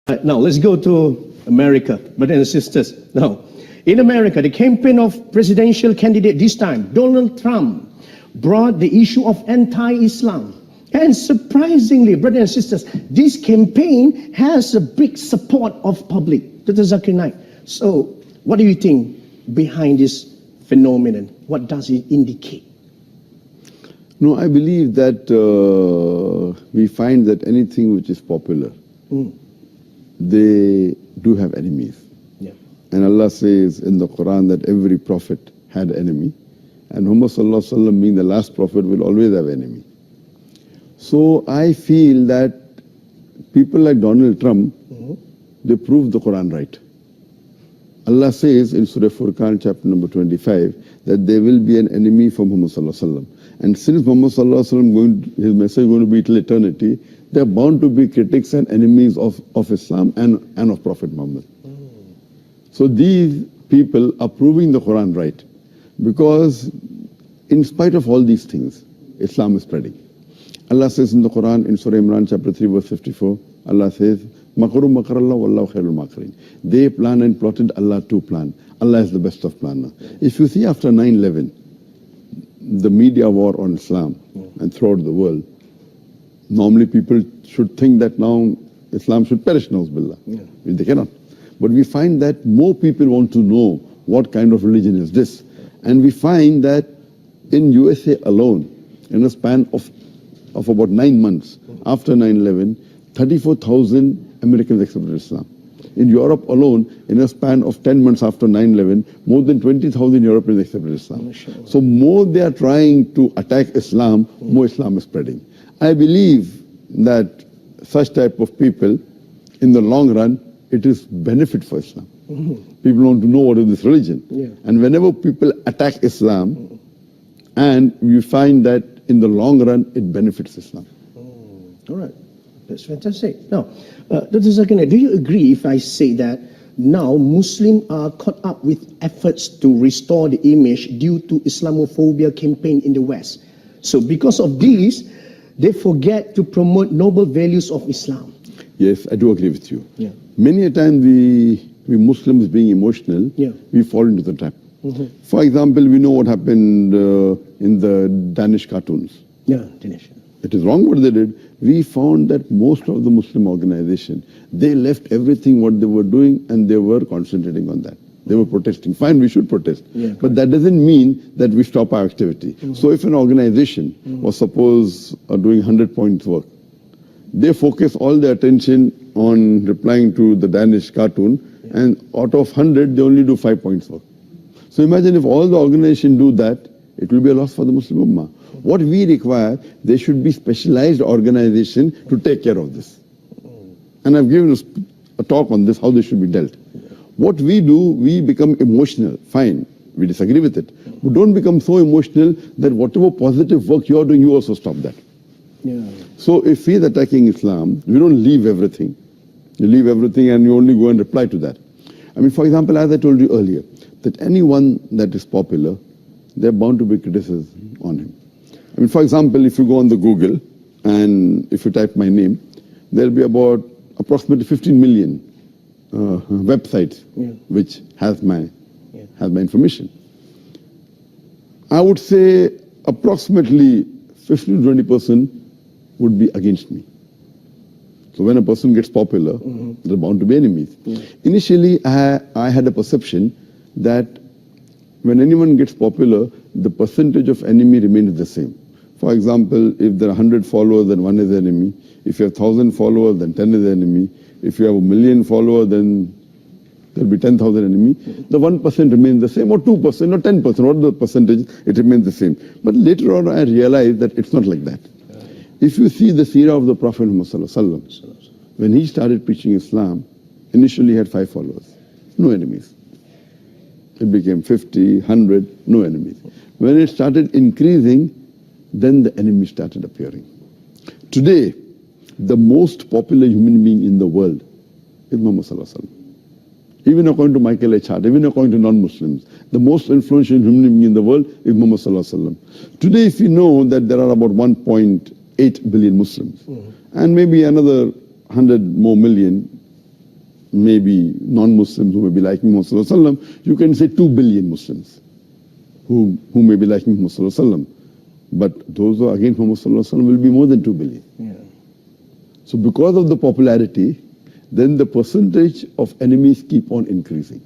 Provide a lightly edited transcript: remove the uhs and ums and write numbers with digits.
Now, let's go to America, brothers and sisters. Now, in America, the campaign of presidential candidate this time, Donald Trump, brought the issue of anti-Islam. And surprisingly, brothers and sisters, this campaign has a big support of public. Dr. Zakir Naik. So, what do you think behind this phenomenon? What does it indicate? No, I believe that we find that anything which is popular, they do have enemies. Yeah. And Allah says in the Quran that every prophet had an enemy. And Muhammad Sallallahu Alaihi Wasallam, being the last prophet, will always have an enemy. So I feel that people like Donald Trump, they prove the Quran right. Allah says in Surah Furqan, chapter number 25, that there will be an enemy for Muhammad Sallallahu Alaihi Wasallam. And since Muhammad Sallallahu Alaihi Wasallam, his message is going to be till eternity, there are bound to be critics and enemies of Islam and of Prophet Muhammad. So these people are proving the Quran right, because in spite of all these things, Islam is spreading. Allah says in the Quran, in Surah Imran, chapter 3, verse 54, Allah says, Makaru makarallah wallahu khairul makirin. They plan and plotted, Allah too plan. Allah is the best of planner. If you see after 9/11, the media war on Islam and throughout the world, normally people should think that now Islam should perish, na'uzubillah. They cannot. But we find that more people want to know what kind of religion is this. And we find that in USA alone, in a span of about 9 months after 9/11, 34,000 Americans accepted Islam. In Europe alone, in a span of 10 months after 9/11, more than 20,000 Europeans accepted Islam. So more they are trying to attack Islam, more Islam is spreading. I believe that such type of people, in the long run, it is benefit for Islam. People want to know what is this religion. And whenever people attack Islam, and you find that in the long run, it benefits Islam. All right. That's fantastic. Now, Dr. Zakir Naik, do you agree if I say that now Muslims are caught up with efforts to restore the image due to Islamophobia campaign in the West? So because of this, they forget to promote noble values of Islam. Yes, I do agree with you. Many a time we Muslims being emotional, we fall into the trap. For example, we know what happened in the Danish cartoons. Danish. It is wrong what they did. We found that most of the Muslim organization, they left everything what they were doing and they were concentrating on that. They were protesting. Fine, we should protest. But that doesn't mean that we stop our activity. So if an organization was suppose doing 100 points work, they focus all their attention on replying to the Danish cartoon, and out of 100, they only do 5 points work. So imagine if all the organization do that, it will be a loss for the Muslim Ummah. What we require, there should be specialized organization to take care of this. And I've given a talk on this, how this should be dealt. What we do, we become emotional. Fine, we disagree with it. But don't become so emotional that whatever positive work you are doing, you also stop that. So if he is attacking Islam, we don't leave everything. You leave everything and you only go and reply to that. I mean, for example, as I told you earlier, that anyone that is popular, they're bound to be criticism on him. I mean, for example, if you go on the Google and if you type my name, there'll be about approximately 15 million websites which has my information. I would say approximately 15 to 20% would be against me. So when a person gets popular, there are bound to be enemies. Initially, I had a perception that when anyone gets popular, the percentage of enemy remains the same. For example, if there are 100 followers, then 1 is the enemy. If you have 1,000 followers, then 10 is the enemy. If you have 1,000,000 followers, then there will be 10,000 enemy. The 1% remains the same, or 2%, or 10%, what the percentage, it remains the same. But later on, I realized that it's not like that. If you see the seerah of the Prophet Muhammad, when he started preaching Islam, initially he had 5 followers, no enemies. It became 50, 100, no enemies. When it started increasing, then the enemies started appearing. Today, the most popular human being in the world is Muhammad Sallallahu Alaihi Wasallam. Even according to Michael H. Hart, even according to non-Muslims, the most influential human being in the world is Muhammad Sallallahu Alaihi Wasallam. Today, if you know that there are about 1.8 billion Muslims, and maybe another 100 more million maybe non-Muslims who may be liking Muhammad sallallahu alaihi wasallam, you can say 2 billion Muslims who may be liking Muhammad sallallahu alaihi wasallam. But those who are against Muhammad sallallahu alaihi wasallam will be more than 2 billion. Yeah. So because of the popularity, then the percentage of enemies keep on increasing.